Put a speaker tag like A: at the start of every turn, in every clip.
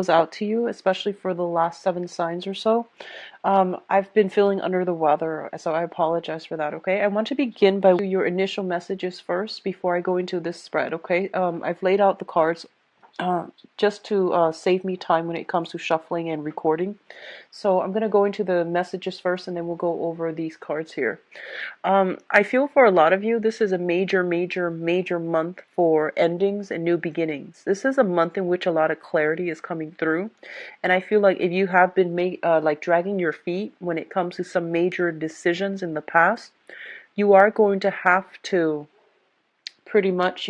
A: goes out to you, especially for the last 7 signs or so. I've been feeling under the weather, so I apologize for that, okay? I want to begin by your initial messages first before I go into this spread, okay? I've laid out the cards uh, just to save me time when it comes to shuffling and recording. So I'm going to go into the messages first and then we'll go over these cards here. I feel for a lot of you, this is a major, major, major month for endings and new beginnings. This is a month in which a lot of clarity is coming through. And I feel like if you have been like dragging your feet when it comes to some major decisions in the past, you are going to have to pretty much,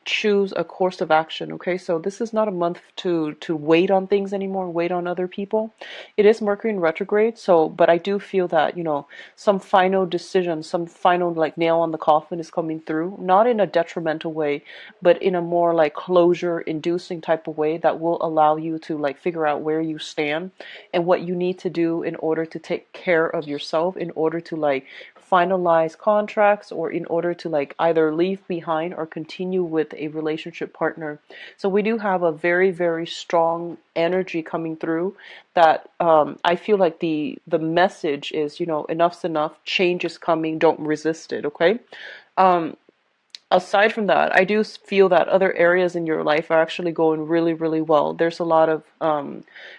A: choose a course of action. Okay, so this is not a month to wait on things anymore, wait on other people. It is Mercury in retrograde, so but I do feel that some final decision, some final like nail on the coffin is coming through, not in a detrimental way, but in a more like closure inducing type of way that will allow you to like figure out where you stand and what you need to do in order to take care of yourself, in order to like finalize contracts, or in order to like either leave behind or continue with a relationship partner. So we do have a very, very strong energy coming through that I feel like the message is, enough's enough, change is coming, don't resist it, okay? Um, Aside from that, I do feel that other areas in your life are actually going really, really well. There's a lot of,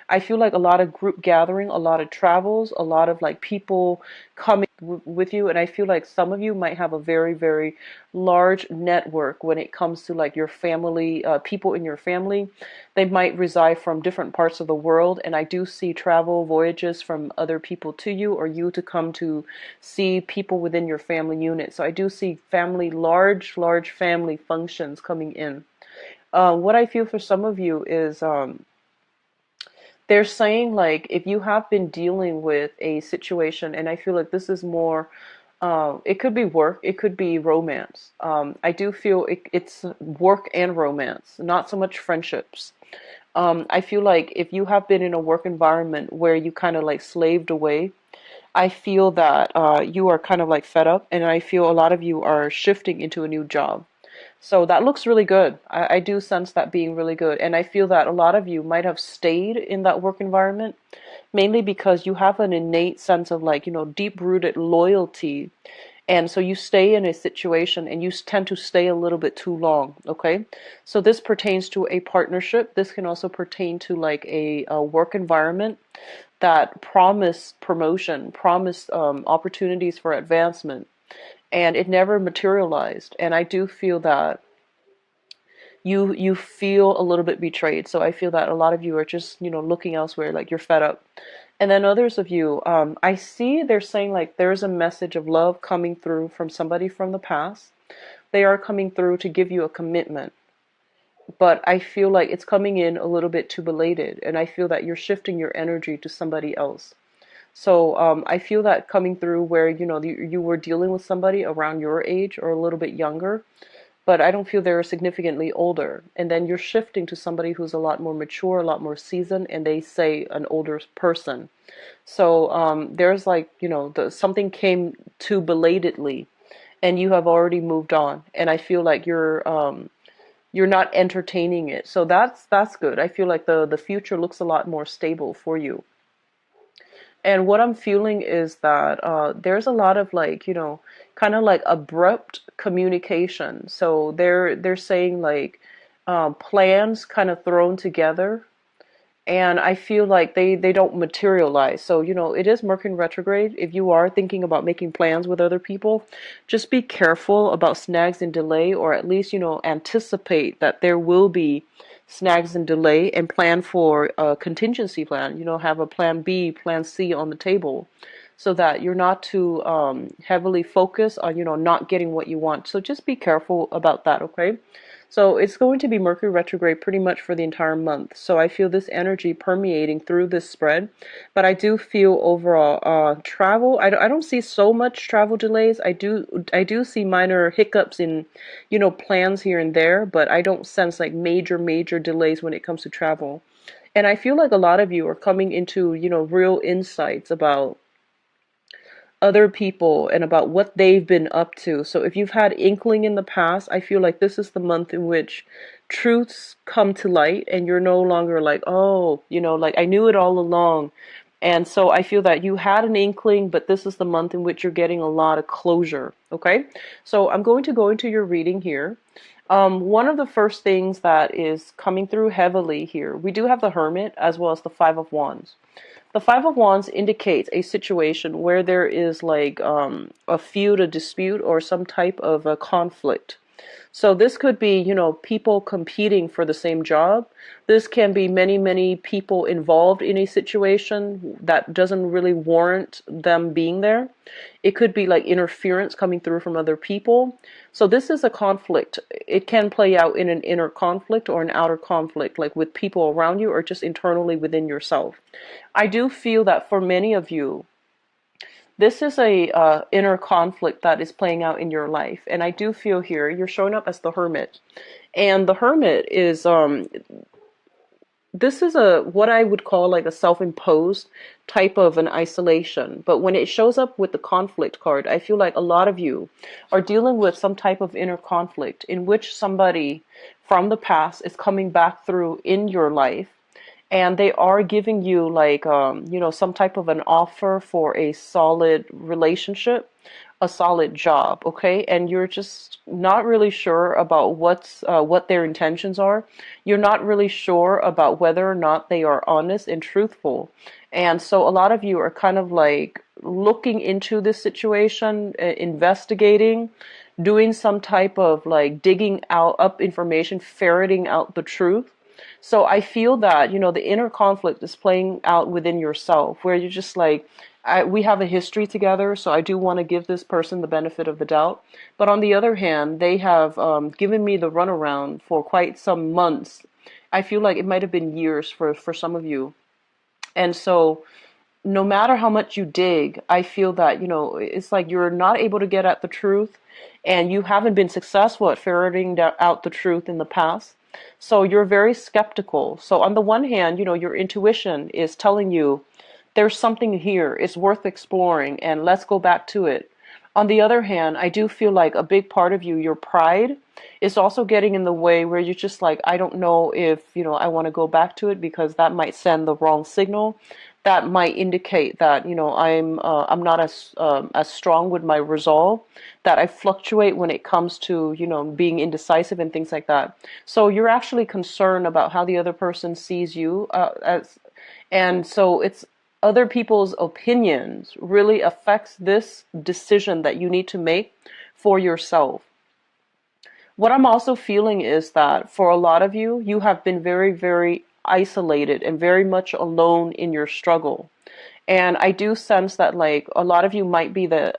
A: I feel like a lot of group gathering, a lot of travels, a lot of like people coming with you. And I feel like some of you might have a very, very large network when it comes to like your family, people in your family. They might reside from different parts of the world. And I do see travel voyages from other people to you, or you to come to see people within your family unit. So I do see family, large, large family functions coming in. What I feel for some of you is they're saying like if you have been dealing with a situation, and I feel like this is more, it could be work, it could be romance. I do feel it's work and romance, not so much friendships. I feel like if you have been in a work environment where you kind of like slaved away, I feel that you are kind of like fed up, and I feel a lot of you are shifting into a new job. So that looks really good. I do sense that being really good. And I feel that a lot of you might have stayed in that work environment mainly because you have an innate sense of like, deep rooted loyalty. And so you stay in a situation and you tend to stay a little bit too long. Okay. So this pertains to a partnership. This can also pertain to like a work environment that promised promotion, promised opportunities for advancement, and it never materialized. And I do feel that you feel a little bit betrayed. So I feel that a lot of you are just looking elsewhere, like you're fed up. And then others of you, I see they're saying like there's a message of love coming through from somebody from the past. They are coming through to give you a commitment, but I feel like it's coming in a little bit too belated, and I feel that you're shifting your energy to somebody else. So I feel that coming through where you were dealing with somebody around your age or a little bit younger, but I don't feel they're significantly older. And then you're shifting to somebody who's a lot more mature, a lot more seasoned, and they say an older person. So there's like something came too belatedly, and you have already moved on. And I feel like you're not entertaining it. So that's good. I feel like the future looks a lot more stable for you. And what I'm feeling is that there's a lot of like, kind of like abrupt communication. So they're saying like plans kind of thrown together, and I feel like they don't materialize. So, it is Mercury in retrograde. If you are thinking about making plans with other people, just be careful about snags and delay, or at least, anticipate that there will be snags and delay, and plan for a contingency plan. Have a plan B, plan C on the table, so that you're not too heavily focused on, not getting what you want. So just be careful about that, okay? So it's going to be Mercury retrograde pretty much for the entire month. So I feel this energy permeating through this spread. But I do feel overall travel. I don't see so much travel delays. I do see minor hiccups in, plans here and there. But I don't sense like major, major delays when it comes to travel. And I feel like a lot of you are coming into, real insights about other people and about what they've been up to. So if you've had inkling in the past, I feel like this is the month in which truths come to light and you're no longer like, oh, like I knew it all along. And so I feel that you had an inkling, but this is the month in which you're getting a lot of closure. Okay. So I'm going to go into your reading here. One of the first things that is coming through heavily here, we do have the Hermit as well as the Five of Wands. The Five of Wands indicates a situation where there is like a feud, a dispute, or some type of a conflict. So this could be, people competing for the same job. This can be many, many people involved in a situation that doesn't really warrant them being there. It could be like interference coming through from other people. So this is a conflict. It can play out in an inner conflict or an outer conflict, like with people around you or just internally within yourself. I do feel that for many of you, this is a inner conflict that is playing out in your life. And I do feel here you're showing up as the Hermit. And the Hermit is this is a what I would call like a self-imposed type of an isolation. But when it shows up with the conflict card, I feel like a lot of you are dealing with some type of inner conflict in which somebody from the past is coming back through in your life, and they are giving you like some type of an offer for a solid relationship, a solid job. Okay, and you're just not really sure about what their intentions are. You're not really sure about whether or not they are honest and truthful. And so a lot of you are kind of like looking into this situation, investigating, doing some type of like digging out up information, ferreting out the truth. So I feel that, the inner conflict is playing out within yourself where you're just like, we have a history together, so I do want to give this person the benefit of the doubt. But on the other hand, they have given me the runaround for quite some months. I feel like it might have been years for some of you. And so no matter how much you dig, I feel that, it's like you're not able to get at the truth and you haven't been successful at ferreting out the truth in the past. So you're very skeptical. So on the one hand, your intuition is telling you there's something here, it's worth exploring, and let's go back to it. On the other hand, I do feel like a big part of you, your pride, is also getting in the way where you're just like, I don't know if, I want to go back to it because that might send the wrong signal. That might indicate that, I'm not as strong with my resolve, that I fluctuate when it comes to, being indecisive and things like that. So you're actually concerned about how the other person sees you and so it's other people's opinions really affects this decision that you need to make for yourself. What I'm also feeling is that for a lot of you, you have been very, very isolated and very much alone in your struggle. And I do sense that like a lot of you might be the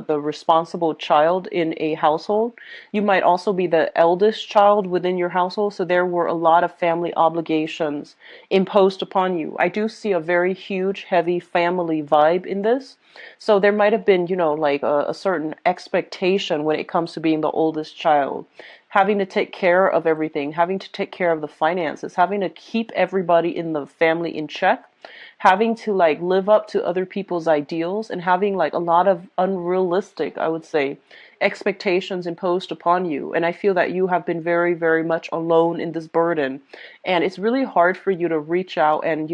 A: responsible child in a household. You might also be the eldest child within your household. So there were a lot of family obligations imposed upon you. I do see a very huge, heavy family vibe in this. So there might have been, like a certain expectation when it comes to being the oldest child, having to take care of everything, having to take care of the finances, having to keep everybody in the family in check, having to like live up to other people's ideals, and having like a lot of unrealistic, I would say, expectations imposed upon you. And I feel that you have been very, very much alone in this burden. And it's really hard for you to reach out and,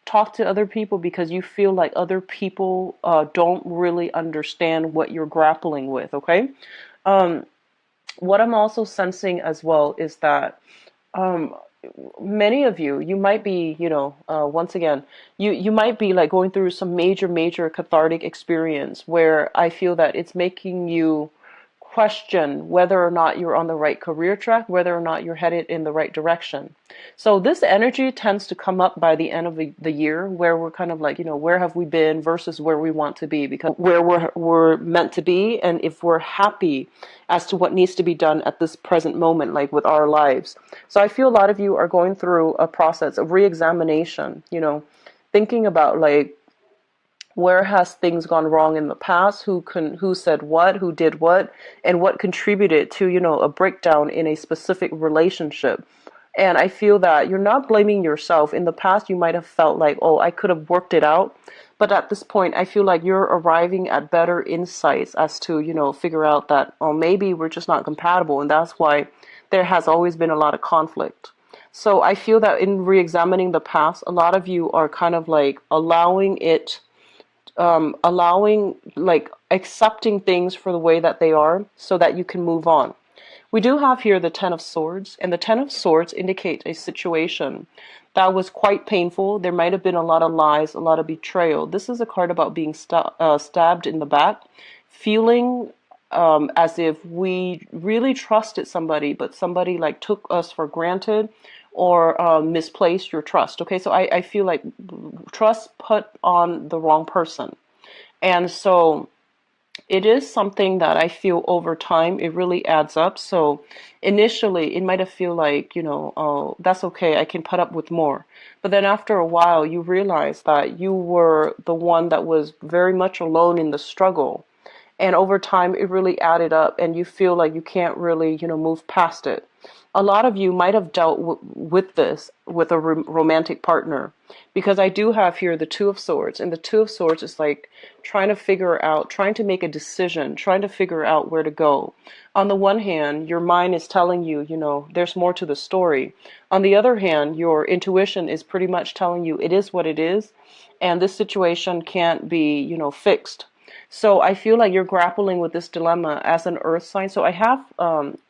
A: talk to other people because you feel like other people don't really understand what you're grappling with, okay? What I'm also sensing as well is that um, many of you, you might be, once again, you might be like going through some major, major cathartic experience where I feel that it's making you question whether or not you're on the right career track, whether or not you're headed in the right direction. So this energy tends to come up by the end of the year where we're kind of like, where have we been versus where we want to be, because where we're meant to be, and if we're happy as to what needs to be done at this present moment, like with our lives. So I feel a lot of you are going through a process of re-examination, thinking about like, where has things gone wrong in the past, who said what, who did what, and what contributed to, a breakdown in a specific relationship. And I feel that you're not blaming yourself. In the past, you might have felt like, oh, I could have worked it out. But at this point, I feel like you're arriving at better insights as to, figure out that, oh, maybe we're just not compatible. And that's why there has always been a lot of conflict. So I feel that in re-examining the past, a lot of you are kind of like allowing, like accepting things for the way that they are so that you can move on. We do have here the Ten of Swords, and the Ten of Swords indicate a situation that was quite painful. There might have been a lot of lies, a lot of betrayal. This is a card about being stabbed in the back, feeling as if we really trusted somebody, but somebody like took us for granted or misplaced your trust. Okay, so I feel like trust put on the wrong person. And so it is something that I feel over time it really adds up. So initially it might have feel like, oh, that's okay, I can put up with more. But then after a while you realize that you were the one that was very much alone in the struggle. And over time it really added up and you feel like you can't really, move past it. A lot of you might have dealt with this with a romantic partner, because I do have here the Two of Swords, and the Two of Swords is like trying to figure out, trying to make a decision, trying to figure out where to go. On the one hand, your mind is telling you, there's more to the story. On the other hand, your intuition is pretty much telling you it is what it is, and this situation can't be, fixed. So I feel like you're grappling with this dilemma as an earth sign. So I have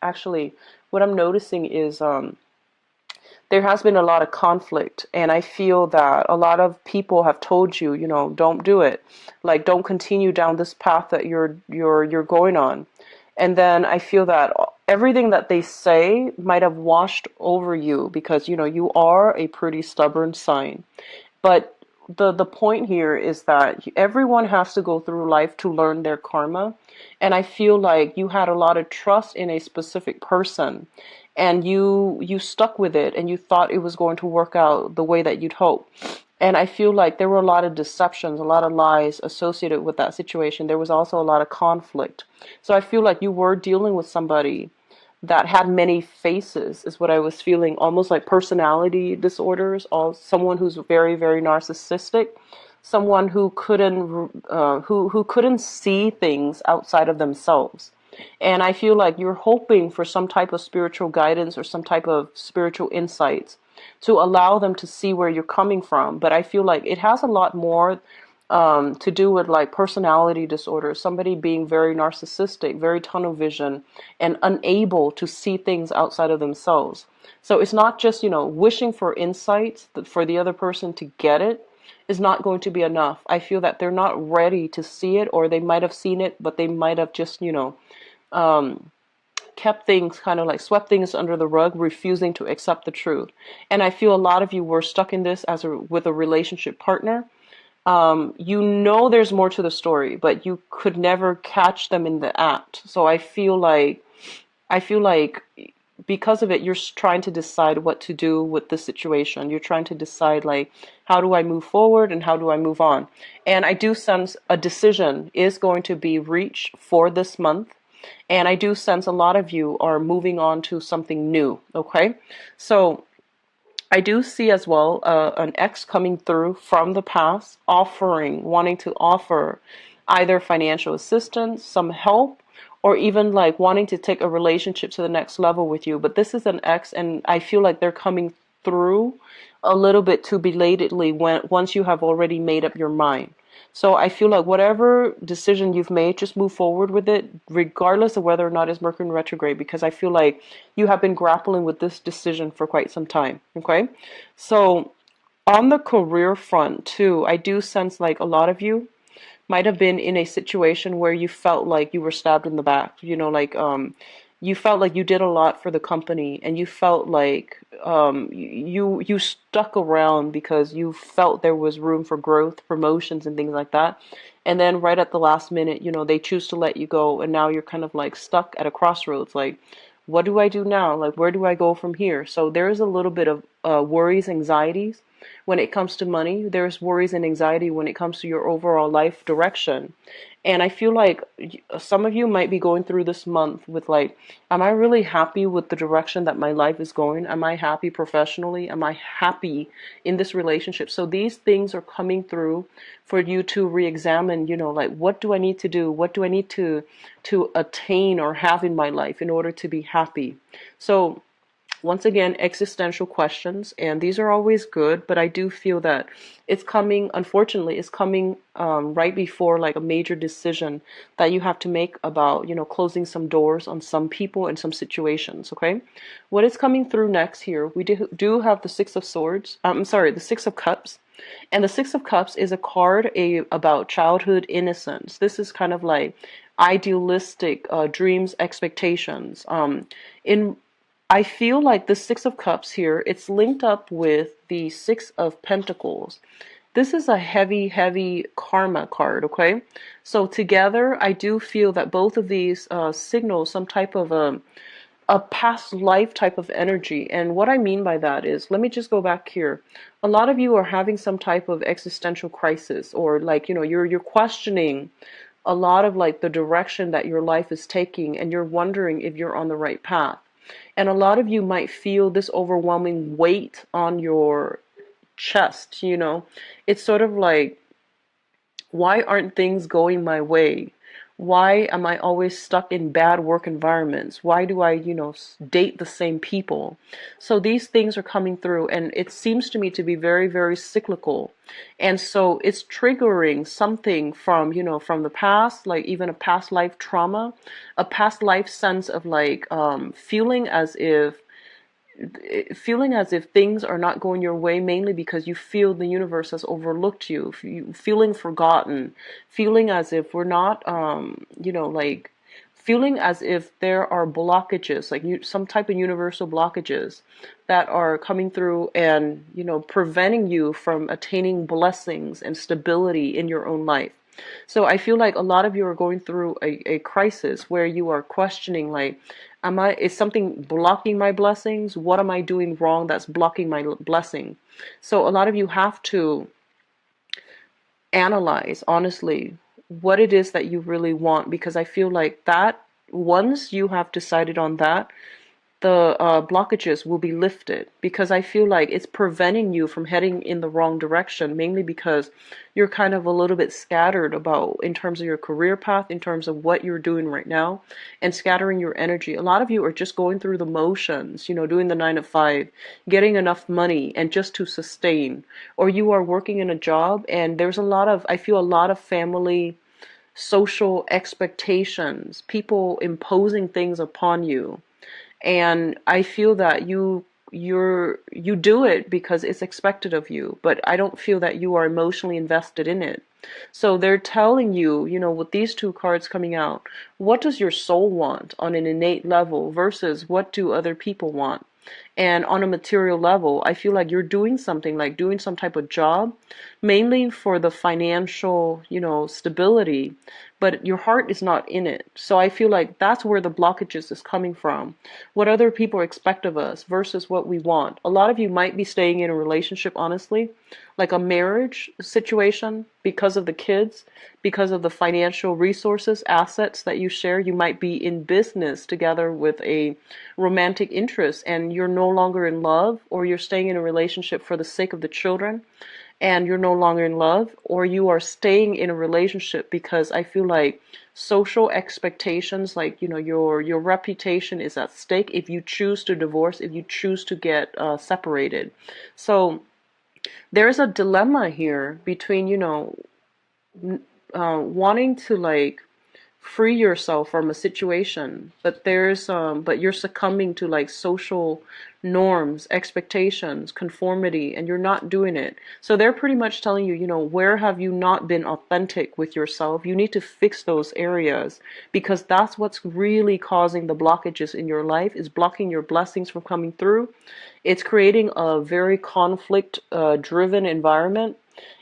A: actually what I'm noticing is there has been a lot of conflict, and I feel that a lot of people have told you, don't do it, like don't continue down this path that you're going on. And then I feel that everything that they say might have washed over you because you are a pretty stubborn sign. But the point here is that everyone has to go through life to learn their karma. And I feel like you had a lot of trust in a specific person, and you stuck with it, and you thought it was going to work out the way that you'd hope. And I feel like there were a lot of deceptions, a lot of lies associated with that situation. There was also a lot of conflict. So I feel like you were dealing with somebody that had many faces, is what I was feeling, almost like personality disorders, or someone who's very, very narcissistic, someone who couldn't see things outside of themselves. And I feel like you're hoping for some type of spiritual guidance or some type of spiritual insights to allow them to see where you're coming from. But I feel like it has a lot more to do with like personality disorders, somebody being very narcissistic, very tunnel vision, and unable to see things outside of themselves. So it's not just, wishing for insights for the other person to get it is not going to be enough. I feel that they're not ready to see it, or they might have seen it, but they might have just, kept things kind of like swept things under the rug, refusing to accept the truth. And I feel a lot of you were stuck in this with a relationship partner. There's more to the story, but you could never catch them in the act. So I feel like because of it, you're trying to decide what to do with the situation. You're trying to decide like, how do I move forward and how do I move on? And I do sense a decision is going to be reached for this month. And I do sense a lot of you are moving on to something new. Okay. So I do see as well an ex coming through from the past, wanting to offer either financial assistance, some help, or even like wanting to take a relationship to the next level with you. But this is an ex, and I feel like they're coming through a little bit too belatedly once you have already made up your mind. So I feel like whatever decision you've made, just move forward with it, regardless of whether or not it's Mercury in retrograde, because I feel like you have been grappling with this decision for quite some time. Okay. So on the career front too, I do sense like a lot of you might have been in a situation where you felt like you were stabbed in the back, you felt like you did a lot for the company, and you felt like you stuck around because you felt there was room for growth, promotions, and things like that. And then right at the last minute, they choose to let you go, and now you're kind of like stuck at a crossroads. Like, what do I do now? Like, where do I go from here? So there is a little bit of worries, anxieties when it comes to money. There's worries and anxiety when it comes to your overall life direction. And I feel like some of you might be going through this month with like, am I really happy with the direction that my life is going? Am I happy professionally? Am I happy in this relationship? So these things are coming through for you to re-examine, like, what do I need to do? What do I need to attain or have in my life in order to be happy? So once again, existential questions, and these are always good, but I do feel that it's coming, unfortunately, it's coming right before like a major decision that you have to make about, closing some doors on some people and some situations, okay? What is coming through next here, we do have the Six of Swords, I'm sorry, the Six of Cups. And the Six of Cups is a card about childhood innocence. This is kind of like idealistic dreams, expectations. In I feel like the Six of Cups here, it's linked up with the Six of Pentacles. This is a heavy, heavy karma card, okay? So together, I do feel that both of these signal some type of a past life type of energy. And what I mean by that is, let me just go back here. A lot of you are having some type of existential crisis, or like, you're questioning a lot of like the direction that your life is taking, and you're wondering if you're on the right path. And a lot of you might feel this overwhelming weight on your chest, It's sort of like, why aren't things going my way? Why am I always stuck in bad work environments? Why do I, date the same people? So these things are coming through, and it seems to me to be very, very cyclical. And so it's triggering something from, from the past, like even a past life trauma, a past life sense of like feeling as if things are not going your way, mainly because you feel the universe has overlooked you, feeling forgotten, feeling as if we're not, like feeling as if there are blockages, like some type of universal blockages that are coming through and, preventing you from attaining blessings and stability in your own life. So I feel like a lot of you are going through a crisis where you are questioning, like, is something blocking my blessings? What am I doing wrong that's blocking my blessing? So a lot of you have to analyze, honestly, what it is that you really want, because I feel like that once you have decided on that, the blockages will be lifted, because I feel like it's preventing you from heading in the wrong direction, mainly because you're kind of a little bit scattered about in terms of your career path, in terms of what you're doing right now, and scattering your energy. A lot of you are just going through the motions, doing the 9 to 5, getting enough money and just to sustain, or you are working in a job and there's I feel a lot of family social expectations, people imposing things upon you. And I feel that you do it because it's expected of you, but I don't feel that you are emotionally invested in it. So they're telling you, with these two cards coming out, what does your soul want on an innate level versus what do other people want? And on a material level, I feel like you're doing something, like doing some type of job, mainly for the financial, stability, but your heart is not in it. So I feel like that's where the blockages is coming from. What other people expect of us versus what we want. A lot of you might be staying in a relationship, honestly, like a marriage situation, because of the kids, because of the financial resources, assets that you share. You might be in business together with a romantic interest and you're no longer in love, or you're staying in a relationship for the sake of the children and you're no longer in love, or you are staying in a relationship because I feel like social expectations, like, your reputation is at stake if you choose to divorce, if you choose to get separated. So there's a dilemma here between, wanting to like free yourself from a situation, but but you're succumbing to like social norms, expectations, conformity, and you're not doing it. So they're pretty much telling you, where have you not been authentic with yourself? You need to fix those areas, because that's what's really causing the blockages in your life, is blocking your blessings from coming through. It's creating a very conflict driven environment.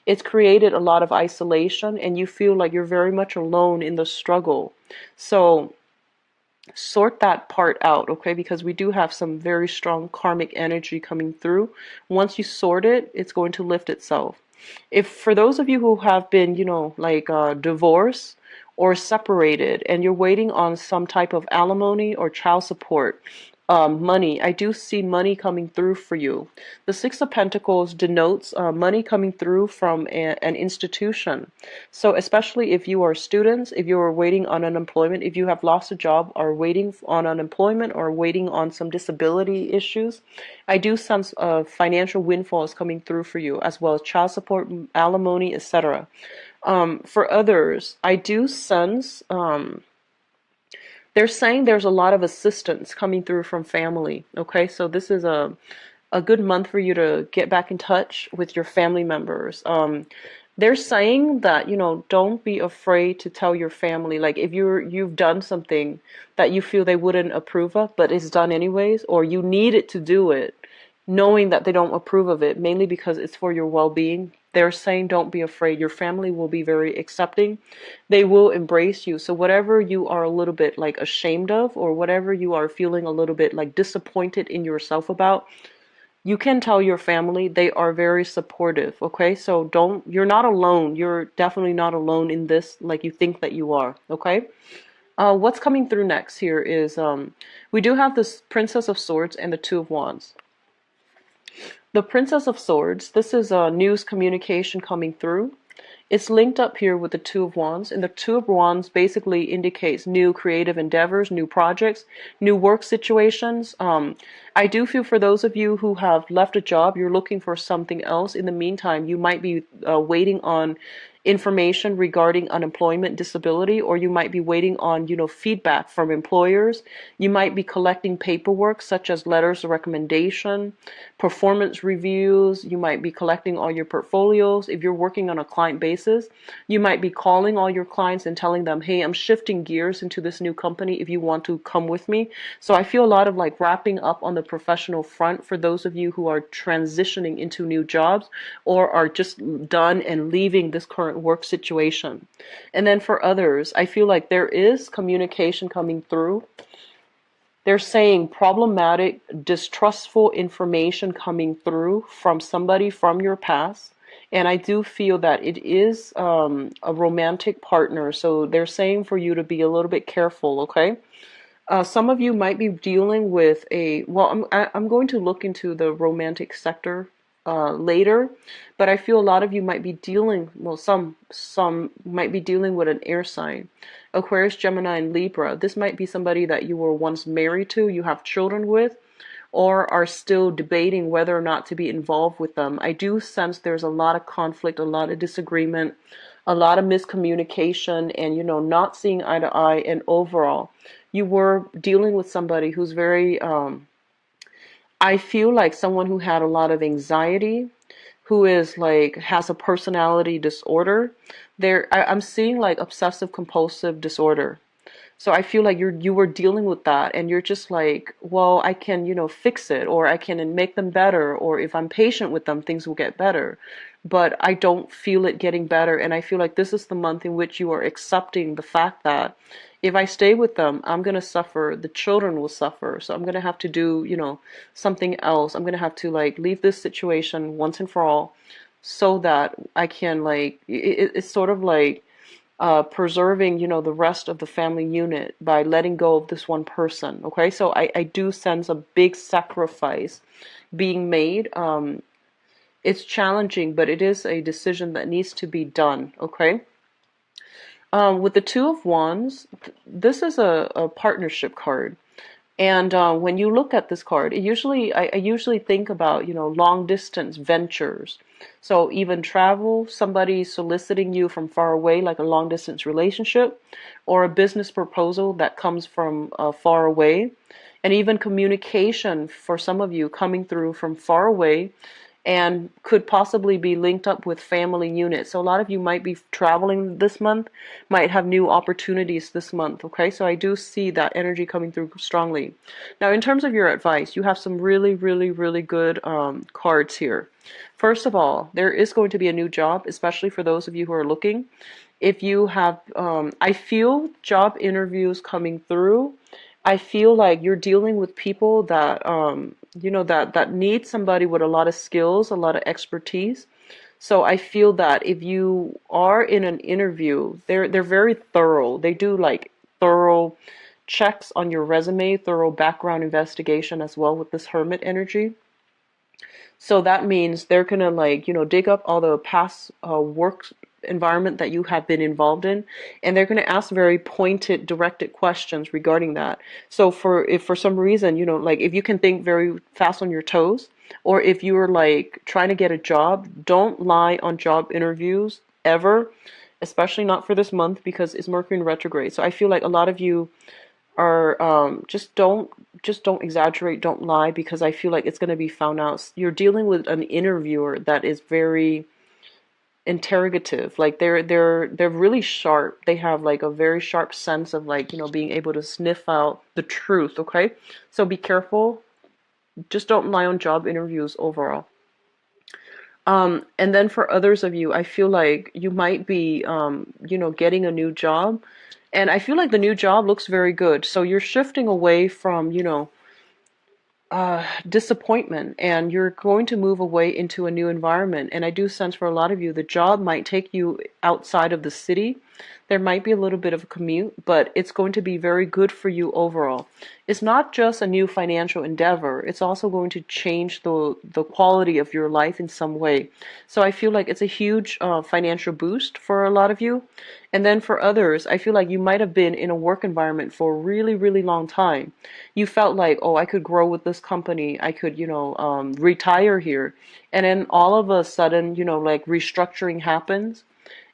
A: It's created a lot of isolation, and you feel like you're very much alone in the struggle. So sort that part out, okay? Because we do have some very strong karmic energy coming through. Once you sort it, it's going to lift itself. If for those of you who have been, like divorced or separated and you're waiting on some type of alimony or child support, money, I do see money coming through for you. The Six of Pentacles denotes money coming through from an institution. So especially if you are students, if you are waiting on unemployment, if you have lost a job or waiting on unemployment or waiting on some disability issues, I do sense financial windfalls coming through for you, as well as child support, alimony, etc. For others, I do sense they're saying there's a lot of assistance coming through from family. Okay, so this is a good month for you to get back in touch with your family members. They're saying that, don't be afraid to tell your family. Like if you've done something that you feel they wouldn't approve of, but it's done anyways, or you needed to do it, knowing that they don't approve of it, mainly because it's for your well-being. They're saying don't be afraid. Your family will be very accepting. They will embrace you. So whatever you are a little bit like ashamed of, or whatever you are feeling a little bit like disappointed in yourself about, you can tell your family. They are very supportive. Okay, so you're not alone. You're definitely not alone in this like you think that you are. Okay. What's coming through next here is we do have this Princess of Swords and the Two of Wands. The Princess of Swords, this is a news communication coming through. It's linked up here with the Two of Wands, and the Two of Wands basically indicates new creative endeavors, new projects, new work situations. I do feel for those of you who have left a job, you're looking for something else. In the meantime, you might be waiting on information regarding unemployment, disability, or you might be waiting on, feedback from employers. You might be collecting paperwork such as letters of recommendation, performance reviews. You might be collecting all your portfolios. If you're working on a client basis, you might be calling all your clients and telling them, hey, I'm shifting gears into this new company if you want to come with me. So I feel a lot of like wrapping up on the professional front for those of you who are transitioning into new jobs or are just done and leaving this current work situation. And then for others, I feel like there is communication coming through. They're saying problematic, distrustful information coming through from somebody from your past. And I do feel that it is a romantic partner. So they're saying for you to be a little bit careful, okay? Some of you might be dealing with I'm going to look into the romantic sector later, but I feel a lot of you might be dealing, some might be dealing with an air sign. Aquarius, Gemini, and Libra. This might be somebody that you were once married to, you have children with, or are still debating whether or not to be involved with them. I do sense there's a lot of conflict, a lot of disagreement, a lot of miscommunication, and not seeing eye to eye. And overall, you were dealing with somebody who's very I feel like someone who had a lot of anxiety, who is like has a personality disorder. I'm seeing like obsessive compulsive disorder. So I feel like you were dealing with that, and you're just like, well, I can, fix it, or I can make them better, or if I'm patient with them, things will get better. But I don't feel it getting better, and I feel like this is the month in which you are accepting the fact that if I stay with them, I'm going to suffer, the children will suffer, so I'm going to have to do, something else. I'm going to have to like leave this situation once and for all so that I can like, it's sort of like preserving, the rest of the family unit by letting go of this one person. Okay, so I do sense a big sacrifice being made. It's challenging, but it is a decision that needs to be done. Okay. With the Two of Wands, this is a partnership card. And when you look at this card, I usually think about, long distance ventures. So even travel, somebody soliciting you from far away, like a long distance relationship, or a business proposal that comes from far away, and even communication for some of you coming through from far away and could possibly be linked up with family units. So a lot of you might be traveling this month, might have new opportunities this month, okay? So I do see that energy coming through strongly. Now, in terms of your advice, you have some really, really, really good cards here. First of all, there is going to be a new job, especially for those of you who are looking. If you have, I feel job interviews coming through. I feel like you're dealing with people that that need somebody with a lot of skills, a lot of expertise. So I feel that if you are in an interview, they're very thorough. They do like thorough checks on your resume, thorough background investigation as well with this hermit energy. So that means they're gonna like, dig up all the past work environment that you have been involved in, and they're gonna ask very pointed, directed questions regarding that. So if for some reason, like if you can think very fast on your toes, or if you're like trying to get a job, don't lie on job interviews ever, especially not for this month because it's Mercury in retrograde. So I feel like a lot of you are just don't exaggerate, don't lie, because I feel like it's going to be found out. You're dealing with an interviewer that is very interrogative. Like they're really sharp. They have like a very sharp sense of like, being able to sniff out the truth, okay? So be careful. Just don't lie on job interviews overall. And then for others of you, I feel like you might be, getting a new job. And I feel like the new job looks very good. So you're shifting away from, disappointment, and you're going to move away into a new environment. And I do sense for a lot of you, the job might take you outside of the city. There might be a little bit of a commute, but it's going to be very good for you overall. It's not just a new financial endeavor, it's also going to change the quality of your life in some way. So I feel like it's a huge financial boost for a lot of you. And then for others, I feel like you might have been in a work environment for a really, really long time. You felt like, oh, I could grow with this company. I could, retire here. And then all of a sudden, like restructuring happens.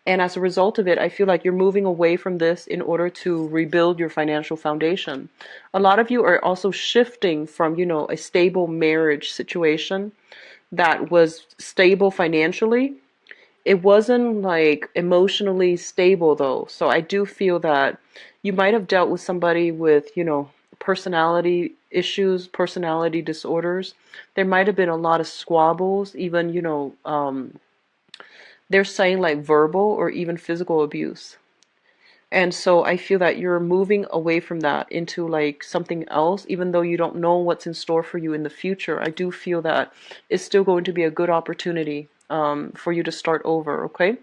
A: And as a result of it, I feel like you're moving away from this in order to rebuild your financial foundation. A lot of you are also shifting from, a stable marriage situation that was stable financially. It wasn't like emotionally stable though. So I do feel that you might have dealt with somebody with, personality issues, personality disorders. There might have been a lot of squabbles, even, they're saying like verbal or even physical abuse. And so I feel that you're moving away from that into like something else, even though you don't know what's in store for you in the future. I do feel that it's still going to be a good opportunity for you to start over, okay?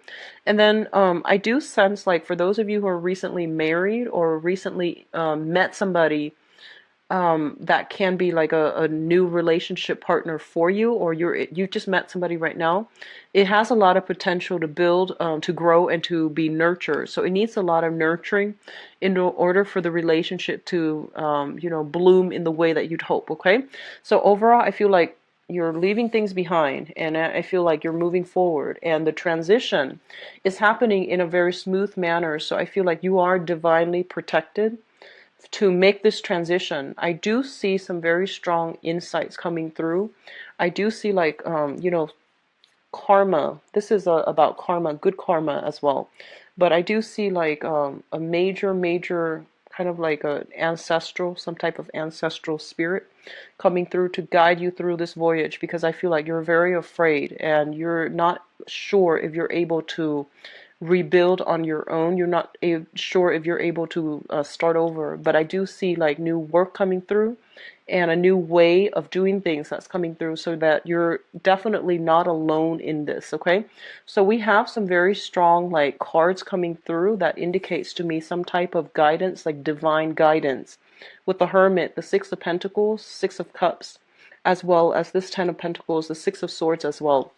A: And then I do sense like for those of you who are recently married or recently met somebody that can be like a new relationship partner for you, or you just met somebody right now. It has a lot of potential to build, to grow, and to be nurtured. So it needs a lot of nurturing in order for the relationship to, bloom in the way that you'd hope. Okay. So overall, I feel like you're leaving things behind, and I feel like you're moving forward, and the transition is happening in a very smooth manner. So I feel like you are divinely protected to make this transition. I do see some very strong insights coming through. I do see like, karma. This is about karma, good karma as well. But I do see like a major kind of like some type of ancestral spirit coming through to guide you through this voyage, because I feel like you're very afraid and you're not sure if you're able to rebuild on your own. You're not sure if you're able to start over. But I do see like new work coming through and a new way of doing things that's coming through, so that you're definitely not alone in this, okay? So we have some very strong like cards coming through that indicates to me some type of guidance, like divine guidance. With the Hermit, the Six of Pentacles, Six of Cups, as well as this Ten of Pentacles, the Six of Swords as well.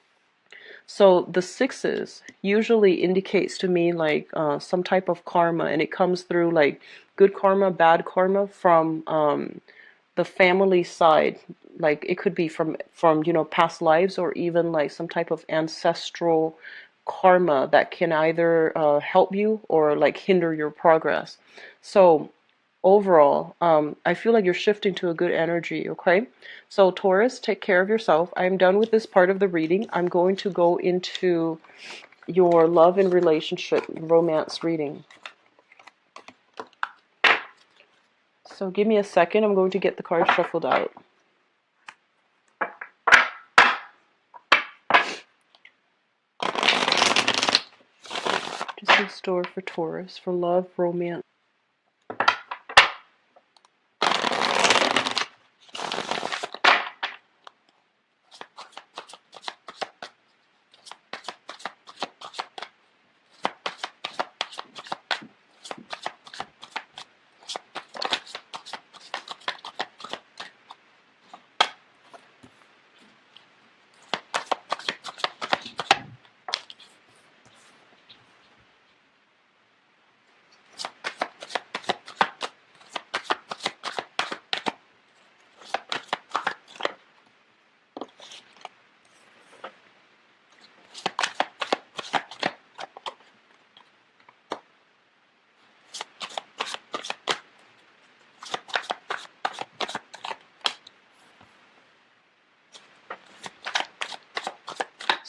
A: So the sixes usually indicates to me like some type of karma, and it comes through like good karma, bad karma from the family side. Like it could be from past lives, or even like some type of ancestral karma that can either help you or like hinder your progress. So overall, I feel like you're shifting to a good energy, okay? So Taurus, take care of yourself. I'm done with this part of the reading. I'm going to go into your love and relationship romance reading. So give me a second. I'm going to get the cards shuffled out. Just in store for Taurus, for love, romance.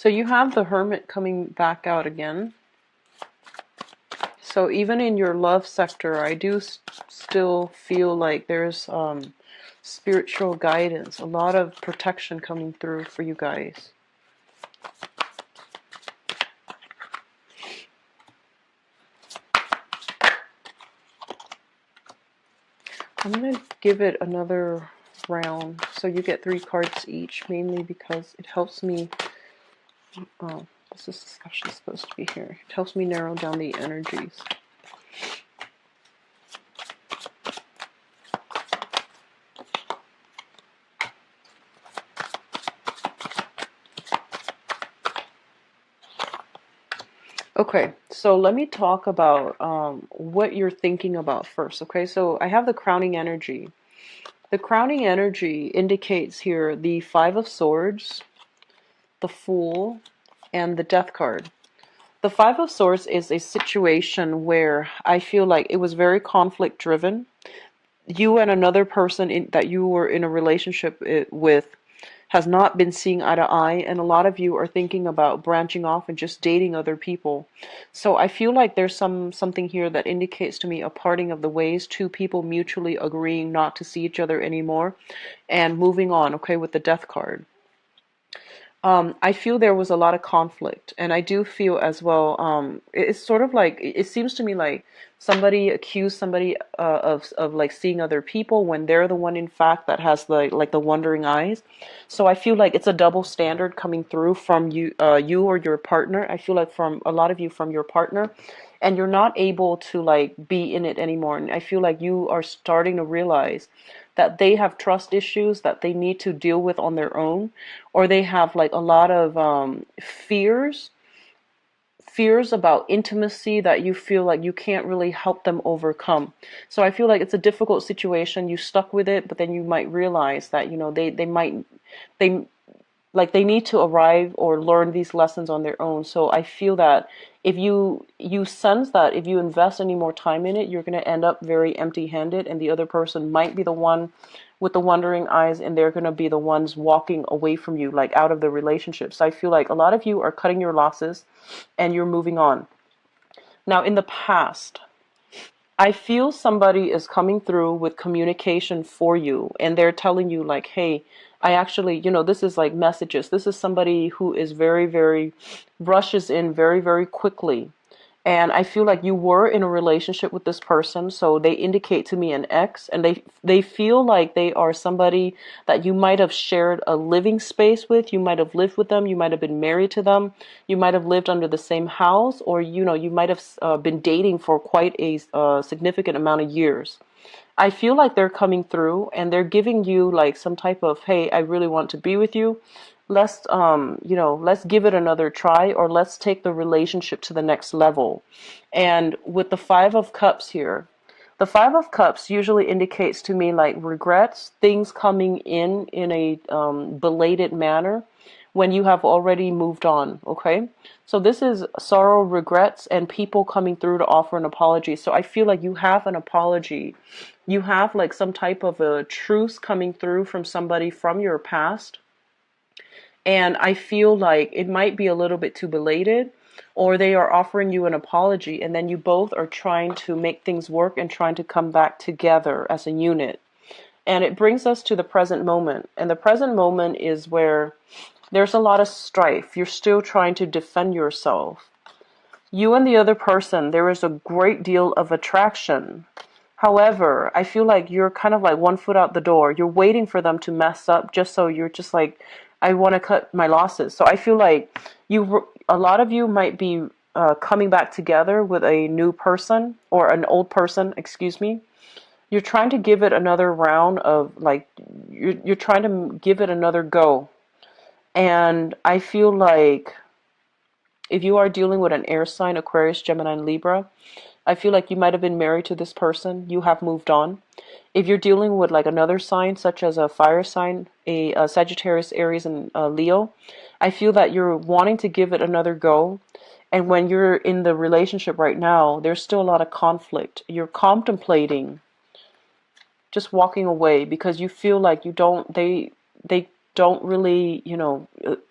A: So you have the Hermit coming back out again. So even in your love sector, I do still feel like there's spiritual guidance, a lot of protection coming through for you guys. I'm going to give it another round. So you get 3 cards each, mainly because it helps me. Oh, this is actually supposed to be here. It helps me narrow down the energies. Okay, so let me talk about what you're thinking about first. Okay, so I have the crowning energy. The crowning energy indicates here the 5 of Swords, the Fool, and the Death card. The 5 of Swords is a situation where I feel like it was very conflict driven. You and another person that you were in a relationship with has not been seeing eye to eye, and a lot of you are thinking about branching off and just dating other people. So I feel like there's something here that indicates to me a parting of the ways, 2 people mutually agreeing not to see each other anymore and moving on, okay, with the Death card. I feel there was a lot of conflict, and I do feel as well, it's sort of like, it seems to me like somebody accused somebody of like seeing other people when they're the one in fact that has the wandering eyes. So I feel like it's a double standard coming through from you or your partner. I feel like from a lot of you from your partner, and you're not able to like be in it anymore. And I feel like you are starting to realize that they have trust issues that they need to deal with on their own, or they have like a lot of fears about intimacy that you feel like you can't really help them overcome. So I feel like it's a difficult situation. You stuck with it, but then you might realize that, you know, they like they need to arrive or learn these lessons on their own. So I feel that if you sense that if you invest any more time in it, you're going to end up very empty-handed, and the other person might be the one with the wandering eyes, and they're going to be the ones walking away from you, like out of the relationship. So I feel like a lot of you are cutting your losses and you're moving on. Now, in the past, I feel somebody is coming through with communication for you, and they're telling you like, hey, I actually, you know, this is like messages. This is somebody who is very, very, rushes in very, very quickly. And I feel like you were in a relationship with this person, so they indicate to me an ex, and they feel like they are somebody that you might have shared a living space with. You might have lived with them, you might have been married to them, you might have lived under the same house, or you know, you might have been dating for quite a significant amount of years. I feel like they're coming through and they're giving you like some type of, hey, I really want to be with you. Let's you know, let's give it another try, or let's take the relationship to the next level. And with the 5 of Cups here, the 5 of Cups usually indicates to me like regrets, things coming in a belated manner when you have already moved on, okay? So this is sorrow, regrets, and people coming through to offer an apology. So I feel like you have an apology. You have like some type of a truce coming through from somebody from your past. And I feel like it might be a little bit too belated, or they are offering you an apology, and then you both are trying to make things work and trying to come back together as a unit. And it brings us to the present moment. And the present moment is where there's a lot of strife. You're still trying to defend yourself. You and the other person, there is a great deal of attraction. However, I feel like you're kind of like 1 foot out the door. You're waiting for them to mess up just so you're just like, I want to cut my losses. So I feel like a lot of you might be coming back together with a new person, or an old person, excuse me. You're trying to give it another round of like, you're trying to give it another go. And I feel like if you are dealing with an air sign, Aquarius, Gemini, and Libra, I feel like you might have been married to this person. You have moved on. If you're dealing with like another sign, such as a fire sign, a Sagittarius, Aries, and Leo, I feel that you're wanting to give it another go. And when you're in the relationship right now, there's still a lot of conflict. You're contemplating just walking away because you feel like you don't, they don't really,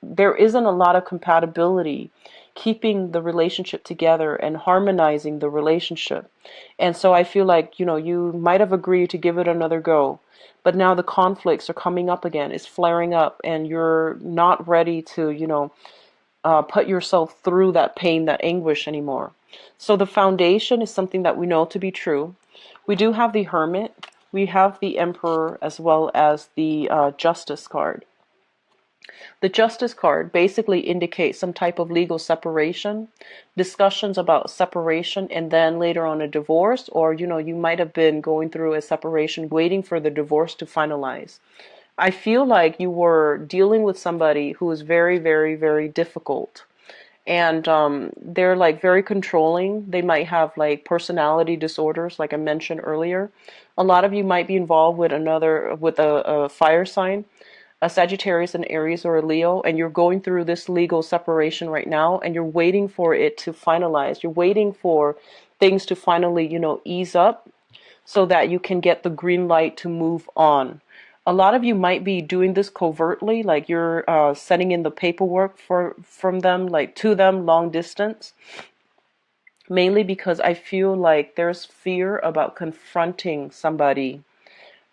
A: there isn't a lot of compatibility keeping the relationship together and harmonizing the relationship. And so I feel like, you might have agreed to give it another go, but now the conflicts are coming up again, it's flaring up, and you're not ready to, put yourself through that pain, that anguish anymore. So the foundation is something that we know to be true. We do have the Hermit, we have the Emperor, as well as the Justice card. The Justice card basically indicates some type of legal separation, discussions about separation, and then later on a divorce, or you might have been going through a separation, waiting for the divorce to finalize. I feel like you were dealing with somebody who is very, very, very difficult. And they're like very controlling. They might have like personality disorders, like I mentioned earlier. A lot of you might be involved with a fire sign, a Sagittarius, an Aries, or a Leo, and you're going through this legal separation right now, and you're waiting for it to finalize. You're waiting for things to finally, ease up so that you can get the green light to move on. A lot of you might be doing this covertly, like you're sending in the paperwork from them, like to them long distance, mainly because I feel like there's fear about confronting somebody.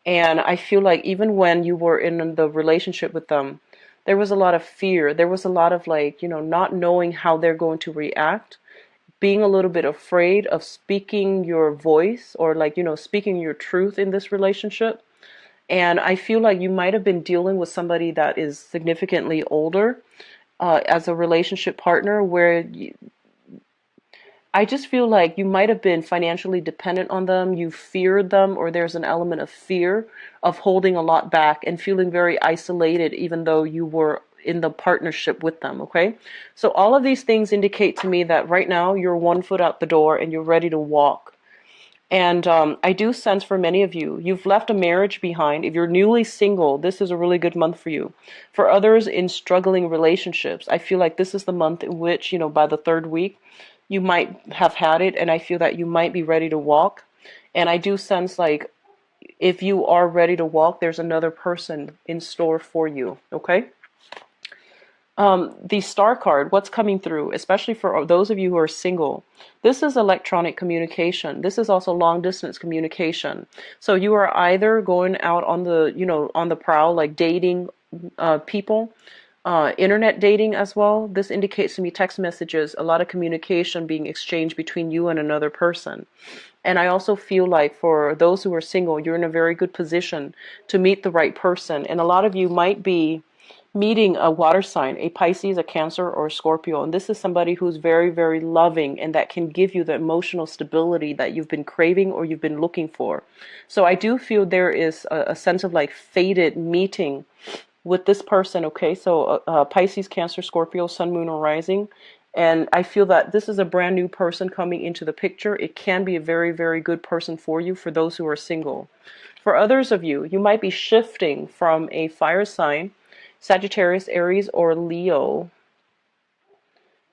A: And I feel like even when you were in the relationship with them, there was a lot of fear. There was a lot of like, not knowing how they're going to react, being a little bit afraid of speaking your voice, or like, speaking your truth in this relationship. And I feel like you might have been dealing with somebody that is significantly older as a relationship partner, where I just feel like you might have been financially dependent on them, you feared them, or there's an element of fear of holding a lot back and feeling very isolated even though you were in the partnership with them, okay? So all of these things indicate to me that right now you're 1 foot out the door and you're ready to walk. And I do sense for many of you, you've left a marriage behind. If you're newly single, this is a really good month for you. For others in struggling relationships, I feel like this is the month in which, by the third week, you might have had it, and I feel that you might be ready to walk. And I do sense like if you are ready to walk, there's another person in store for you, okay? The star card, what's coming through, especially for those of you who are single, this is electronic communication. This is also long distance communication. So you are either going out on the prowl, like dating people, internet dating as well. This indicates to me text messages, a lot of communication being exchanged between you and another person. And I also feel like for those who are single, you're in a very good position to meet the right person. And a lot of you might be meeting a water sign, a Pisces, a Cancer, or a Scorpio. And this is somebody who's very, very loving and that can give you the emotional stability that you've been craving or you've been looking for. So I do feel there is a sense of like fated meeting with this person, okay? So Pisces, Cancer, Scorpio, Sun, Moon, or Rising. And I feel that this is a brand new person coming into the picture. It can be a very, very good person for you for those who are single. For others of you, you might be shifting from a fire sign, Sagittarius, Aries, or Leo,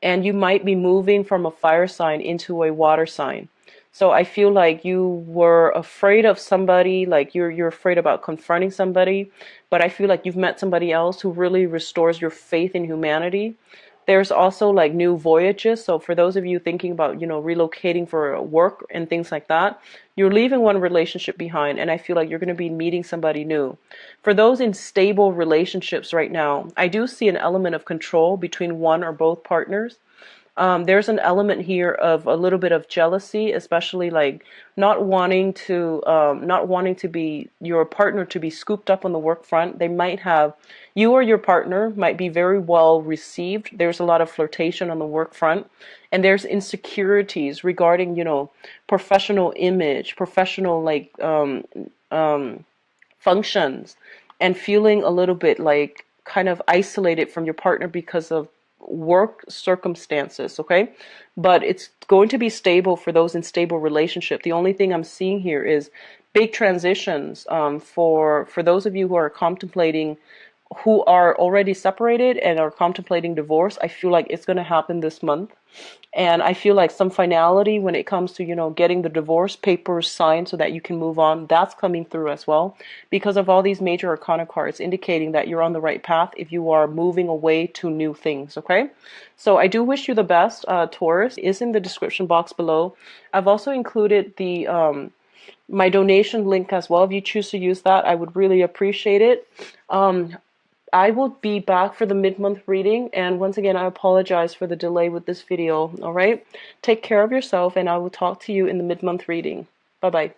A: and you might be moving from a fire sign into a water sign. So I feel like you were afraid of somebody, like you're afraid about confronting somebody, but I feel like you've met somebody else who really restores your faith in humanity. There's also like new voyages. So for those of you thinking about, relocating for work and things like that, you're leaving one relationship behind, and I feel like you're going to be meeting somebody new. For those in stable relationships right now, I do see an element of control between one or both partners. There's an element here of a little bit of jealousy, especially like not wanting to be your partner to be scooped up on the work front. They might have, you or your partner might be very well received. There's a lot of flirtation on the work front, and there's insecurities regarding, professional image, professional like functions, and feeling a little bit like kind of isolated from your partner because of work circumstances, okay? But it's going to be stable for those in stable relationship. The only thing I'm seeing here is big transitions for those of you who are contemplating who are already separated and are contemplating divorce, I feel like it's going to happen this month. And I feel like some finality when it comes to, getting the divorce papers signed so that you can move on, that's coming through as well. Because of all these major arcana cards indicating that you're on the right path if you are moving away to new things, okay? So I do wish you the best, Taurus. Is in the description box below. I've also included the my donation link as well. If you choose to use that, I would really appreciate it. I will be back for the mid-month reading, and once again, I apologize for the delay with this video, alright? Take care of yourself, and I will talk to you in the mid-month reading. Bye-bye.